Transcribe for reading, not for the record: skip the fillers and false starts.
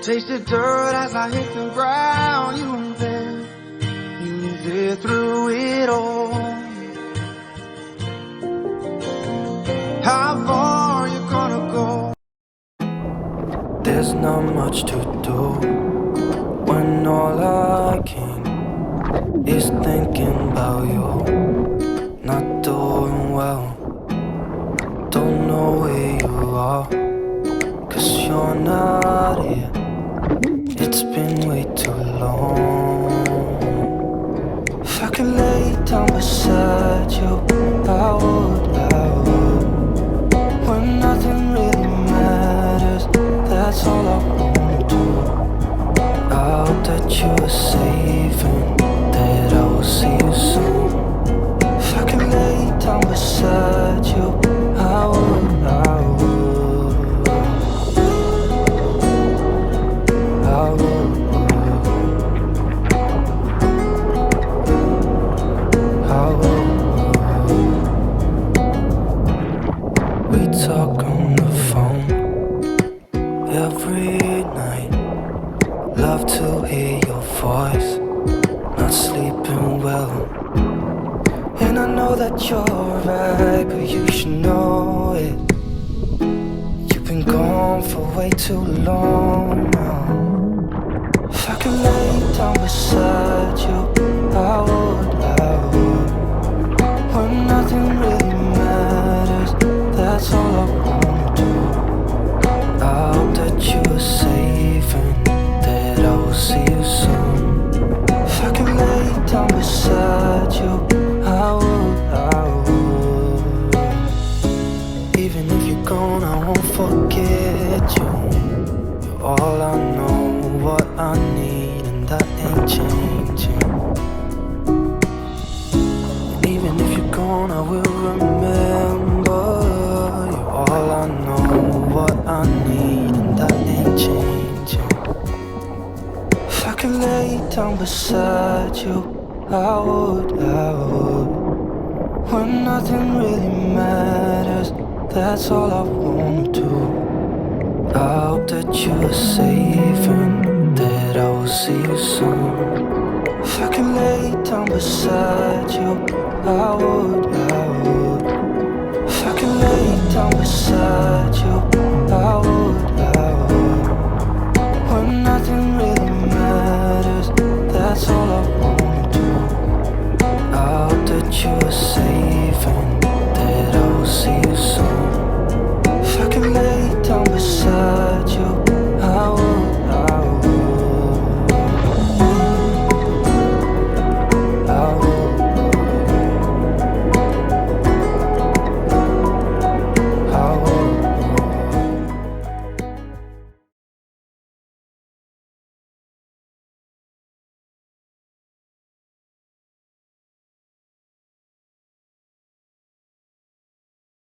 Taste the dirt as I hit the ground. You were there through it all. How far you gonna go? There's not much to do when all I can is thinking about you. Not doing well, don't know where you are, 'cause you're not here. It's been way too long. If I could lay down beside you, I would. When nothing really matters, that's all I wanna do. I hope that you are safe and that I will see you soon. If I could lay down beside you, I would. We talk on the phone every night. Love to hear your voice. Not sleeping well, and I know that you're right, but you should know it. You've been gone for way too long now. If I could lay down beside you, I would. When nothing really matters, that's all I wanna do. I hope that you are safe and that I will see you soon. If I could lay down beside you, I would. Even if you're gone, I won't forget you. You're all I know, what I need, and that ain't changing. And even if you're gone, I will remember. You're all I know, what I need, and that ain't changing. If I could lay down beside you, I would. When nothing really matters, that's all I wanna do. I hope that you are safe and that I will see you soon. If I could lay down beside you, I would. If I could lay down beside you,